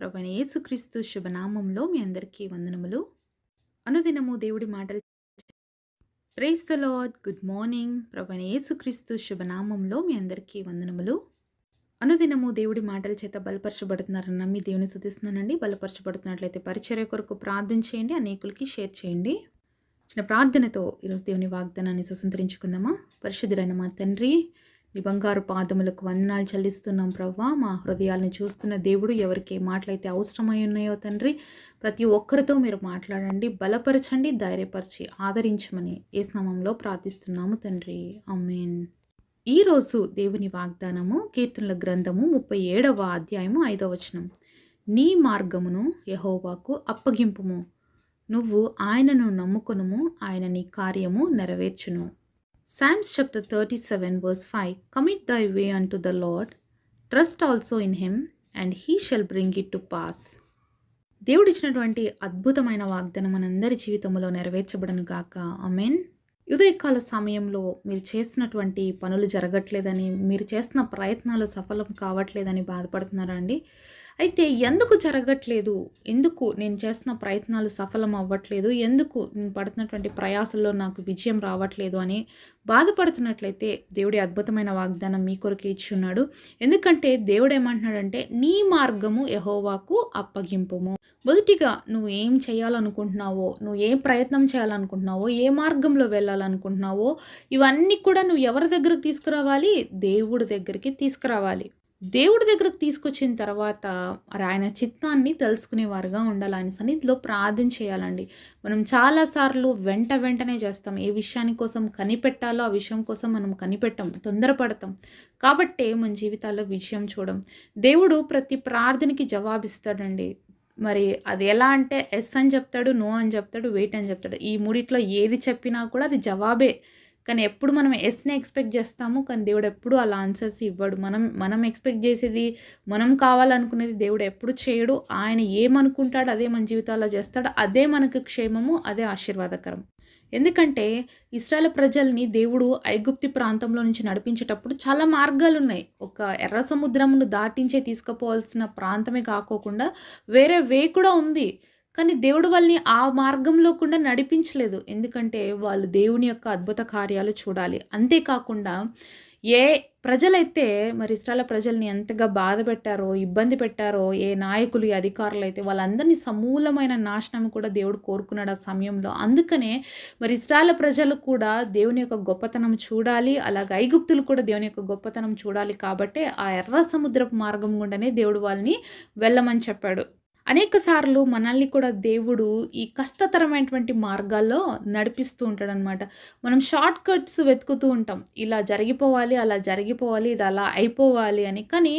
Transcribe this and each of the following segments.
ప్రభువైన యేసుక్రీస్తు శుభనామంలో మీ అందరికీ వందనములు. అనుదినము దేవుడి మాటలు praise the Lord. Good morning. ప్రభువైన యేసుక్రీస్తు శుభనామంలో మీ అందరికీ వందనములు. అనుదినము దేవుడి మాటల చేత బలపరచబడుతున్నారని నమ్మి దేవుని స్తుతిస్తున్నానండి. బలపరచబడుతున్నట్లయితే పరిచర్య కొరకు ప్రార్థన చేయండి, అనేకులకి షేర్ చేయండి. చిన్న ప్రార్థనతో ఈరోజు దేవుని వాగ్దానాన్ని స్వతంత్రించుకుందామా. పరిశుద్ధుడైన మా తండ్రి, నీ బంగారు పాదములకు వందనాలు చెల్లిస్తున్నాం ప్రభువా. మా హృదయాలను చూస్తున్న దేవుడు, ఎవరికి ఏ మాటలైతే అవసరమై ఉన్నాయో తండ్రి, ప్రతి ఒక్కరితో మీరు మాట్లాడండి, బలపరచండి, ధైర్యపరిచి ఆదరించమని యేసు నామములో ప్రార్థిస్తున్నాము తండ్రి. ఆమేన్. ఈరోజు దేవుని వాగ్దానము కీర్తనల గ్రంథము 37వ అధ్యాయము 5వ వచనం. నీ మార్గమును యెహోవాకు అప్పగింపుము, నువ్వు ఆయనను నమ్ముకొనుము, ఆయన నీ కార్యము నెరవేర్చును. Psalms chapter 37 verse 5. Commit thy way unto the Lord, trust also in him, and he shall bring it to pass. దేవుడిచ్చినటువంటి అద్భుతమైన వాగ్దానం మనందరి జీవితంలో నెరవేర్చబడను గాక. ఆమేన్. ఉదయకాల సమయంలో మీరు చేసినటువంటి పనులు జరగట్లేదని, మీరు చేస్తున్న ప్రయత్నాలు సఫలం కావట్లేదని బాధపడుతున్నారా అండి? అయితే ఎందుకు జరగట్లేదు, ఎందుకు నేను చేస్తున్న ప్రయత్నాలు సఫలం అవ్వట్లేదు, ఎందుకు నేను పడుతున్నటువంటి ప్రయాసంలో నాకు విజయం రావట్లేదు అని బాధపడుతున్నట్లయితే దేవుడి అద్భుతమైన వాగ్దానం మీ కొరకు ఇచ్చున్నాడు. ఎందుకంటే దేవుడు ఏమంటున్నాడంటే, నీ మార్గము యెహోవాకు అప్పగింపుము. మొదటిగా నువ్వు ఏం చేయాలనుకుంటున్నావో, నువ్వు ఏ ప్రయత్నం చేయాలనుకుంటున్నావో, ఏ మార్గంలో వెళ్ళాలనుకుంటున్నావో, ఇవన్నీ కూడా నువ్వు ఎవరి దగ్గరకు తీసుకురావాలి? దేవుడి దగ్గరికి తీసుకురావాలి. దేవుడి దగ్గరకు తీసుకొచ్చిన తర్వాత ఆయన చిత్తాన్ని తెలుసుకునేవారుగా ఉండాలి. ఆయన సన్నిధిలో ప్రార్థన చేయాలండి. మనం చాలాసార్లు వెంటనే చేస్తాం. ఏ విషయాని కోసం కనిపెట్టాలో ఆ విషయం కోసం మనం కనిపెట్టాం, తొందరపడతాం. కాబట్టే మన జీవితాల్లో విజయం చూడం. దేవుడు ప్రతి ప్రార్థనకి జవాబిస్తాడండి. మరి అది ఎలా అంటే ఎస్ అని చెప్తాడు, నో అని చెప్తాడు, వెయిట్ అని చెప్తాడు. ఈ మూడిట్లో ఏది చెప్పినా కూడా అది జవాబే. కానీ ఎప్పుడు మనం ఎస్ని ఎక్స్పెక్ట్ చేస్తాము, కానీ దేవుడు ఎప్పుడు అలా ఆన్సర్స్ ఇవ్వడు. మనం ఎక్స్పెక్ట్ చేసేది, మనం కావాలనుకునేది దేవుడు ఎప్పుడు చేయడు. ఆయన ఏమనుకుంటాడు అదే మన జీవితాల్లో చేస్తాడు. అదే మనకు క్షేమము, అదే ఆశీర్వాదకరం. ఎందుకంటే ఇశ్రాయేలు ప్రజల్ని దేవుడు ఐగుప్తి ప్రాంతంలో నుంచి నడిపించేటప్పుడు చాలా మార్గాలు ఉన్నాయి. ఒక ఎర్ర సముద్రమును దాటించే తీసుకుపోవాల్సిన ప్రాంతమే కాకోకుండా వేరే వే కూడా ఉంది. కానీ దేవుడు వాళ్ళని ఆ మార్గంలో కూడా నడిపించలేదు. ఎందుకంటే వాళ్ళు దేవుని యొక్క అద్భుత కార్యాలు చూడాలి. అంతేకాకుండా ఏ ప్రజలైతే మరి ఇశ్రాయేలు ప్రజల్ని ఎంతగా బాధ పెట్టారో, ఇబ్బంది పెట్టారో, ఏ నాయకులు, ఏ అధికారులు అయితే వాళ్ళందరినీ సమూలమైన నాశనం కూడా దేవుడు కోరుకున్నాడు ఆ సమయంలో. అందుకనే మరి ఇశ్రాయేలు ప్రజలు కూడా దేవుని యొక్క గొప్పతనం చూడాలి, అలాగే ఐగుప్తులు కూడా దేవుని యొక్క గొప్పతనం చూడాలి. కాబట్టే ఆ ఎర్ర సముద్రపు మార్గం గుండానే దేవుడు వాళ్ళని వెళ్ళమని చెప్పాడు. అనేక సార్లు మనల్ని కూడా దేవుడు ఈ కష్టతరమైనటువంటి మార్గాల్లో నడిపిస్తూ ఉంటాడనమాట. మనం షార్ట్ కట్స్ వెతుకుతూ ఉంటాం. ఇలా జరిగిపోవాలి, అలా జరిగిపోవాలి, ఇది అలా అయిపోవాలి అని. కానీ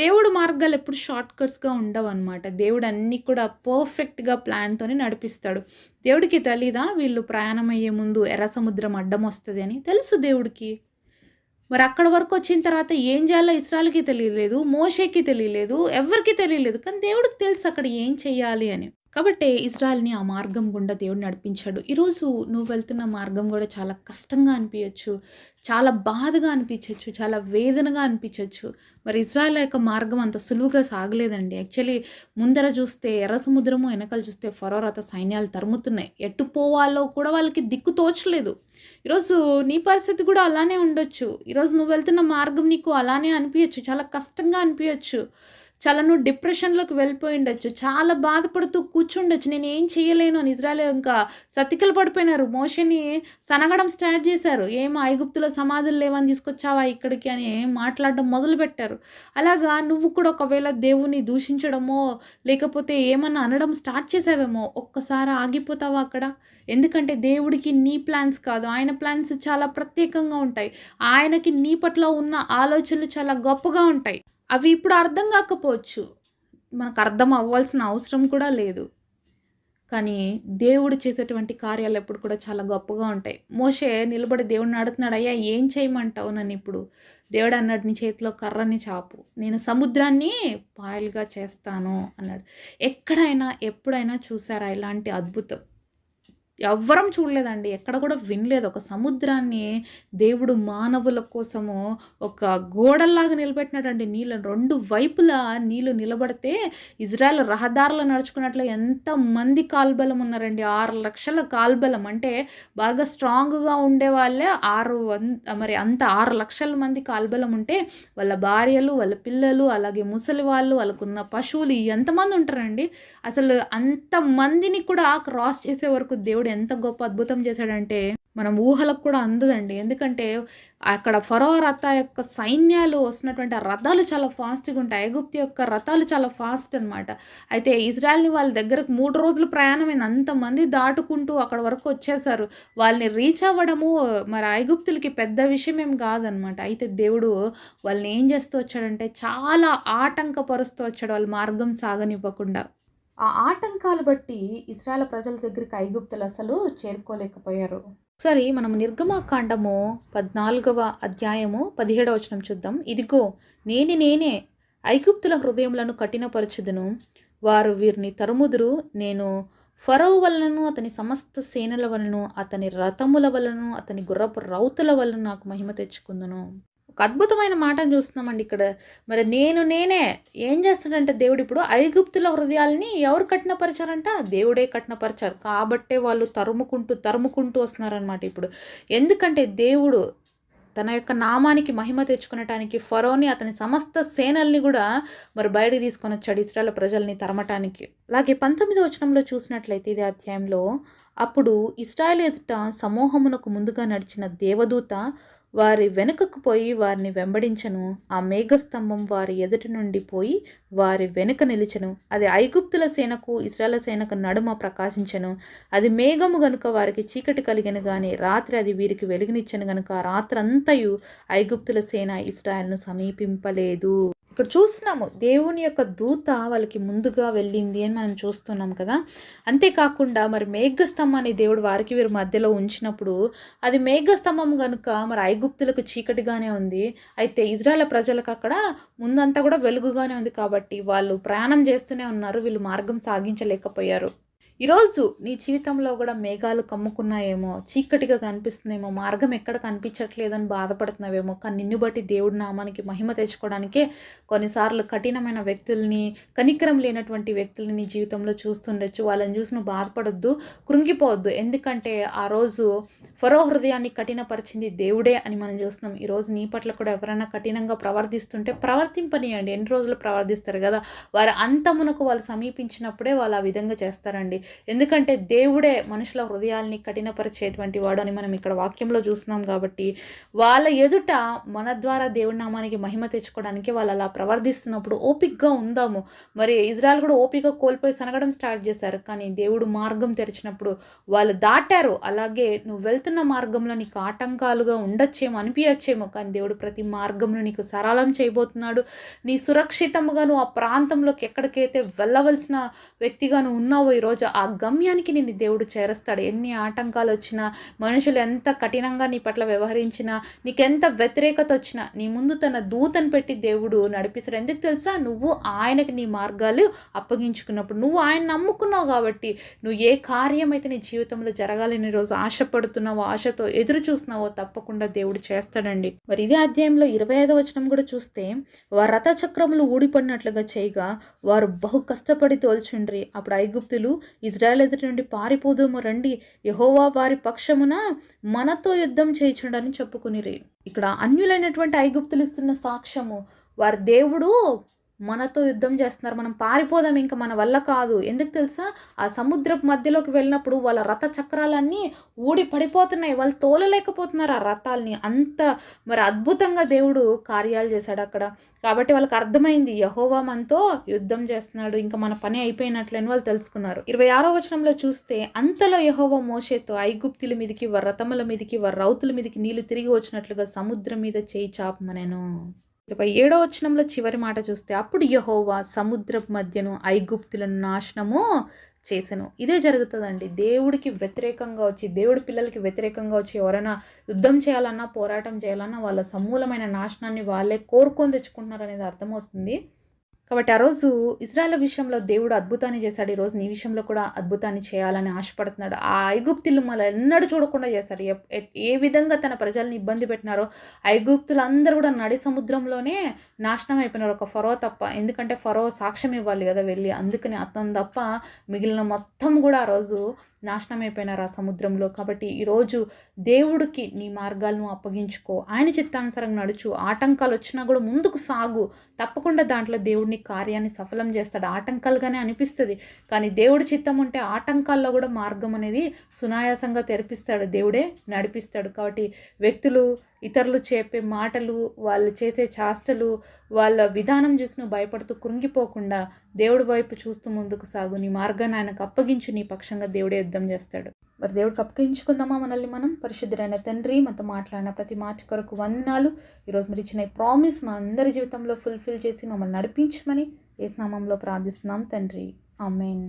దేవుడు మార్గాలు ఎప్పుడు షార్ట్ కట్స్గా ఉండవన్నమాట. దేవుడు అన్నీ కూడా పర్ఫెక్ట్గా ప్లాన్తోనే నడిపిస్తాడు. దేవుడికి తెలీదా వీళ్ళు ప్రయాణం అయ్యే ముందు ఎర్ర సముద్రం అడ్డం వస్తుంది అని? తెలుసు దేవుడికి. మరి అక్కడ వరకు వచ్చిన తర్వాత ఏం చేయాలో ఇశ్రాయేలుకి తెలియలేదు, మోషేకి తెలియలేదు, ఎవరికీ తెలియలేదు. కానీ దేవుడికి తెలుసు అక్కడ ఏం చెయ్యాలి అని. కాబట్టి ఇశ్రాయేల్ని ఆ మార్గం గుండా దేవుడు నడిపించాడు. ఈరోజు నువ్వు వెళ్తున్న మార్గం కూడా చాలా కష్టంగా అనిపించచ్చు, చాలా బాధగా అనిపించవచ్చు, చాలా వేదనగా అనిపించవచ్చు. మరి ఇశ్రాయేల్ యొక్క మార్గం అంత సులువుగా సాగలేదండి. యాక్చువల్లీ ముందర చూస్తే ఎర్ర సముద్రము, వెనకాల చూస్తే ఫరో రథ సైన్యాలు తరుముతున్నాయి. ఎటు పోవాలో కూడా వాళ్ళకి దిక్కు తోచలేదు. ఈరోజు నీ పరిస్థితి కూడా అలానే ఉండొచ్చు. ఈరోజు నువ్వు వెళ్తున్న మార్గం నీకు అలానే అనిపించచ్చు, చాలా కష్టంగా అనిపించచ్చు, చాలా నువ్వు డిప్రెషన్లోకి వెళ్ళిపోయి ఉండొచ్చు, చాలా బాధపడుతూ కూర్చుండొచ్చు. నేను ఏం చేయలేను అని ఇజ్రాయేల్ ఇంకా సతికిలు పడిపోయినారు. మోషేని సనగడం స్టార్ట్ చేశారు. ఏమో ఐగుప్తులో సమాధులు లేవని తీసుకొచ్చావా ఇక్కడికి అని మాట్లాడడం మొదలుపెట్టారు. అలాగా నువ్వు కూడా ఒకవేళ దేవుని దూషించడమో లేకపోతే ఏమన్నా అనడం స్టార్ట్ చేసావేమో, ఒక్కసారి ఆగిపోతావా అక్కడ? ఎందుకంటే దేవుడికి నీ ప్లాన్స్ కాదు, ఆయన ప్లాన్స్ చాలా ప్రత్యేకంగా ఉంటాయి. ఆయనకి నీ పట్ల ఉన్న ఆలోచనలు చాలా గొప్పగా ఉంటాయి. అవి ఇప్పుడు అర్థం కాకపోవచ్చు, మనకు అర్థం అవ్వాల్సిన అవసరం కూడా లేదు. కానీ దేవుడు చేసేటువంటి కార్యాలు ఎప్పుడు కూడా చాలా గొప్పగా ఉంటాయి. మోషే నిలబడి దేవుడిని అడుగుతున్నాడు, అయ్యా ఏం చేయమంటావు నన్ను ఇప్పుడు? దేవుడు అన్నాడు, నీ చేతిలో కర్రని చాపు, నేను సముద్రాన్ని పాయలుగా చేస్తాను అన్నాడు. ఎక్కడైనా ఎప్పుడైనా చూసారా ఇలాంటి అద్భుతం? ఎవ్వరం చూడలేదండి. ఎక్కడ కూడా వినలేదు. ఒక సముద్రాన్ని దేవుడు మానవుల కోసము ఒక గోడల్లాగా నిలబెట్టినాడండి. నీళ్ళు 2 వైపులా నీళ్ళు నిలబడితే ఇజ్రాయెల్ రహదారులు నడుచుకున్నట్లు ఎంతమంది కాల్బలం ఉన్నారండి. 6,00,000 కాల్బలం. అంటే బాగా స్ట్రాంగ్‌గా ఉండేవాళ్ళే మరి అంత 6,00,000 మంది కాల్బలం ఉంటే వాళ్ళ భార్యలు, వాళ్ళ పిల్లలు, అలాగే ముసలి వాళ్ళు, వాళ్ళకున్న పశువులు ఎంతమంది ఉంటారండి. అసలు అంతమందిని కూడా క్రాస్ చేసే వరకు దేవుడు ఎంత గొప్ప అద్భుతం చేశాడంటే మనం ఊహలకు కూడా అందదండి. ఎందుకంటే అక్కడ ఫరో రథ యొక్క సైన్యాలు వస్తున్నటువంటి ఆ రథాలు చాలా ఫాస్ట్‌గా ఉంటాయి. ఐగుప్తు యొక్క రథాలు చాలా ఫాస్ట్ అనమాట. అయితే ఇజ్రాయెల్‌ని వాళ్ళ దగ్గరకు 3 రోజులు ప్రయాణమైంది. అంతమంది దాటుకుంటూ అక్కడ వరకు వచ్చేసారు. వాళ్ళని రీచ్ అవ్వడము మరి ఐగుప్తులకి పెద్ద విషయం ఏం కాదనమాట. అయితే దేవుడు వాళ్ళని ఏం చేస్తూ వచ్చాడంటే చాలా ఆటంకపరుస్తూ వచ్చాడు. వాళ్ళ మార్గం సాగనివ్వకుండా. ఆ ఆటంకాలు బట్టి ఇశ్రాయేలు ప్రజల దగ్గరికి ఐగుప్తులు అసలు చేరుకోలేకపోయారు. ఒకసారి మనం నిర్గమాకాండము 14వ అధ్యాయము 17వ వచనం చూద్దాం. ఇదిగో నేనే ఐగుప్తుల హృదయములను కఠినపరచుదును, వారు వీరిని తరుముదురు. నేను ఫరో వలనను అతని సమస్త సేనల వలన అతని రథముల వలన అతని గుర్రపు రౌతుల వలన నాకు మహిమ తెచ్చుకుందును. ఒక అద్భుతమైన మాటను చూస్తున్నామండి ఇక్కడ. మరి నేనే ఏం చేస్తాడంటే దేవుడు ఇప్పుడు ఐగుప్తుల హృదయాల్ని ఎవరు కఠినపరిచారంట? దేవుడే కఠినపరిచారు. కాబట్టే వాళ్ళు తరుముకుంటూ వస్తున్నారనమాట ఇప్పుడు. ఎందుకంటే దేవుడు తన యొక్క నామానికి మహిమ తెచ్చుకునటానికి ఫరోని అతని సమస్త సేనల్ని కూడా మరి బయటికి తీసుకొని వచ్చాడు ఇశ్రాయేలు ప్రజల్ని తరమటానికి. అలాగే 19వ వచనంలో చూసినట్లయితే ఇదే అధ్యాయంలో, అప్పుడు ఇశ్రాయేలు ఎదుట సమూహమునకు ముందుగా నడిచిన దేవదూత వారి వెనుకకు పోయి వారిని వెంబడించను. ఆ మేఘస్తంభం వారి ఎదుటి నుండి పోయి వారి వెనుక నిలిచెను. అది ఐగుప్తుల సేనకు ఇశ్రాయేలు సేనకు నడుమ ప్రకాశించెను. అది మేఘము గనుక వారికి చీకటి కలిగెను గాని రాత్రి అది వీరికి వెలుగునిచ్చెను గనుక రాత్రంతయు ఐగుప్తుల సేన ఇశ్రాయేలును సమీపింపలేదు. ఇక్కడ చూస్తున్నాము దేవుని యొక్క దూత వాళ్ళకి ముందుగా వెళ్ళింది అని మనం చూస్తున్నాం కదా. అంతేకాకుండా మరి మేఘస్తంభాన్ని దేవుడు వారికి వీరి మధ్యలో ఉంచినప్పుడు అది మేఘస్తంభం కనుక మరి ఐగుప్తులకు చీకటిగానే ఉంది. అయితే ఇజ్రాయేల్ ప్రజలకు అక్కడ ముందంతా కూడా వెలుగుగానే ఉంది. కాబట్టి వాళ్ళు ప్రయాణం చేస్తూనే ఉన్నారు. వీళ్ళు మార్గం సాగించలేకపోయారు. ఈరోజు నీ జీవితంలో కూడా మేఘాలు కమ్ముకున్నాయేమో, చీకటిగా కనిపిస్తుందేమో, మార్గం ఎక్కడ కనిపించట్లేదని బాధపడుతున్నావేమో. కానీ నిన్ను బట్టి దేవుడి నామానికి మహిమ తెచ్చుకోవడానికే కొన్నిసార్లు కఠినమైన వ్యక్తుల్ని, కనికరం లేనటువంటి వ్యక్తుల్ని నీ జీవితంలో చూస్తుండొచ్చు. వాళ్ళని చూసి నువ్వు బాధపడొద్దు, కృంగిపోవద్దు. ఎందుకంటే ఆ రోజు ఫరో హృదయాన్ని కఠినపరిచింది దేవుడే అని మనం చూస్తున్నాం. ఈరోజు నీ పట్ల కూడా ఎవరైనా కఠినంగా ప్రవర్తిస్తుంటే ప్రవర్తింపనీయండి. ఎన్ని రోజులు ప్రవర్తిస్తారు కదా. వారి అంతమునకు వాళ్ళు సమీపించినప్పుడే వాళ్ళు ఆ విధంగా చేస్తారండి. ఎందుకంటే దేవుడే మనుషుల హృదయాల్ని కఠినపరిచేటువంటి వాడు అని మనం ఇక్కడ వాక్యంలో చూస్తున్నాం. కాబట్టి వాళ్ళ ఎదుట మన ద్వారా దేవుడి నామానికి మహిమ తెచ్చుకోవడానికి వాళ్ళు అలా ప్రవర్తిస్తున్నప్పుడు ఓపికగా ఉందాము. మరి ఇజ్రాయెల్ కూడా ఓపిక కోల్పోయి సనగడం స్టార్ట్ చేశారు. కానీ దేవుడు మార్గం తెరిచినప్పుడు వాళ్ళు దాటారు. అలాగే నువ్వు వెళ్తున్న మార్గంలో నీకు ఆటంకాలుగా ఉండొచ్చేమో, అనిపించచ్చేమో, కానీ దేవుడు ప్రతి మార్గంలో నీకు సరళం చేయబోతున్నాడు. నీ సురక్షితంగా నువ్వు ఆ ప్రాంతంలోకి ఎక్కడికైతే వెళ్ళవలసిన వ్యక్తిగా నువ్వు ఉన్నావో ఈరోజు ఆ గమ్యానికి నిన్ను దేవుడు చేరుస్తాడు. ఎన్ని ఆటంకాలు వచ్చినా, మనుషులు ఎంత కఠినంగా నీ పట్ల వ్యవహరించినా, నీకెంత వ్యతిరేకత వచ్చినా నీ ముందు తన దూతను పెట్టి దేవుడు నడిపిస్తాడు. ఎందుకు తెలుసా? నువ్వు ఆయనకి నీ మార్గాలు అప్పగించుకున్నప్పుడు, నువ్వు ఆయన నమ్ముకున్నావు కాబట్టి నువ్వు ఏ కార్యం అయితే నీ జీవితంలో జరగాలని రోజు ఆశపడుతున్నావో, ఆశతో ఎదురు చూస్తున్నావో తప్పకుండా దేవుడు చేస్తాడండి. మరి ఇదే అధ్యాయంలో 25వ వచనం కూడా చూస్తే, వారు రథచక్రములు ఊడిపడినట్లుగా చేయగా వారు బహు కష్టపడి తోల్చుండ్రి. అప్పుడు ఐగుప్తులు ఇజ్రాయెల్ ఎదుటి నుండి పారిపోదుము రండి, యెహోవా వారి పక్షమున మనతో యుద్ధం చేయుచుండని చెప్పుకునిరి. ఇక్కడ అన్యులైనటువంటి ఐగుప్తులు ఇస్తున్న సాక్ష్యము, వారి దేవుడు మనతో యుద్ధం చేస్తున్నారు, మనం పారిపోదాం, ఇంకా మన వల్ల కాదు. ఎందుకు తెలుసా? ఆ సముద్రపు మధ్యలోకి వెళ్ళినప్పుడు వాళ్ళ రథ చక్రాలన్నీ ఊడి పడిపోతున్నాయి. వాళ్ళు తోలలేకపోతున్నారు ఆ రథాలని. అంత మరి అద్భుతంగా దేవుడు కార్యాలు చేశాడు అక్కడ. కాబట్టి వాళ్ళకి అర్థమైంది, యెహోవా మనతో యుద్ధం చేస్తున్నాడు, ఇంకా మన పని అయిపోయినట్లని వాళ్ళు తెలుసుకున్నారు. 26వ వచనంలో చూస్తే, అంతలో యెహోవా మోషేతో ఐగుప్తుల మీదకి వారి రథముల మీదకి వారి రౌతుల మీదకి నీళ్లు తిరిగి వచ్చినట్లుగా సముద్రం మీద చేయి చాపమనెను. 27వ వచనంలో చివరి మాట చూస్తే, అప్పుడు యెహోవా సముద్రపు మధ్యను ఐగుప్తులను నాశనము చేసెను. ఇదే జరుగుతుందండి. దేవుడికి వ్యతిరేకంగా వచ్చి, దేవుడి పిల్లలకి వ్యతిరేకంగా వచ్చి ఎవరైనా యుద్ధం చేయాలన్నా, పోరాటం చేయాలన్నా వాళ్ళ సమూలమైన నాశనాన్ని వాళ్ళే కోరుకొని తెచ్చుకుంటున్నారు అనేది అర్థమవుతుంది. కాబట్టి ఆ రోజు ఇజ్రాయేల్ విషయంలో దేవుడు అద్భుతాన్ని చేశాడు. ఈరోజు నీ విషయంలో కూడా అద్భుతాన్ని చేయాలని ఆశపడుతున్నాడు. ఆ ఐగుప్తీయులు మళ్ళీ ఎన్నడూ చూడకుండా చేశాడు. ఏ విధంగా తన ప్రజల్ని ఇబ్బంది పెట్టినారో ఐగుప్తులందరూ కూడా నడి సముద్రంలోనే నాశనం అయిపోయినారు, ఒక ఫరో తప్ప. ఎందుకంటే ఫరో సాక్ష్యం ఇవ్వాలి కదా వెళ్ళి, అందుకని అతను తప్ప మిగిలిన మొత్తం కూడా ఆ రోజు నాశనం అయిపోయినారు ఆ సముద్రంలో. కాబట్టి ఈరోజు దేవుడికి నీ మార్గాలను అప్పగించుకో, ఆయన చిత్తానుసారంగా నడుచు. ఆటంకాలు వచ్చినా కూడా ముందుకు సాగు, తప్పకుండా దాంట్లో దేవుడిని కార్యాన్ని సఫలం చేస్తాడు. ఆటంకాలుగానే అనిపిస్తుంది, కానీ దేవుడి చిత్తం ఉంటే ఆటంకాల్లో కూడా మార్గం అనేది సునాయాసంగా తెరిపిస్తాడు, దేవుడే నడిపిస్తాడు. కాబట్టి వ్యక్తులు, ఇతరులు చెప్పే మాటలు, వాళ్ళు చేసే చేష్టలు, వాళ్ళ విధానం చూసి నువ్వు భయపడుతూ కృంగిపోకుండా దేవుడి వైపు చూస్తూ ముందుకు సాగు. నీ మార్గాన్ని ఆయనకు అప్పగించు, నీ పక్షంగా దేవుడే యుద్ధం చేస్తాడు. మరి దేవుడికి అప్పగించుకుందామా మనల్ని మనం? పరిశుద్ధుడైన తండ్రి, మనతో మాట్లాడిన ప్రతి మాట కొరకు వందనాలు. ఈరోజు మీరు ఇచ్చిన ప్రామిస్ మా అందరి జీవితంలో ఫుల్ఫిల్ చేసి మమ్మల్ని నడిపించమని యేసు నామములో ప్రార్థిస్తున్నాం తండ్రి. ఆమేన్.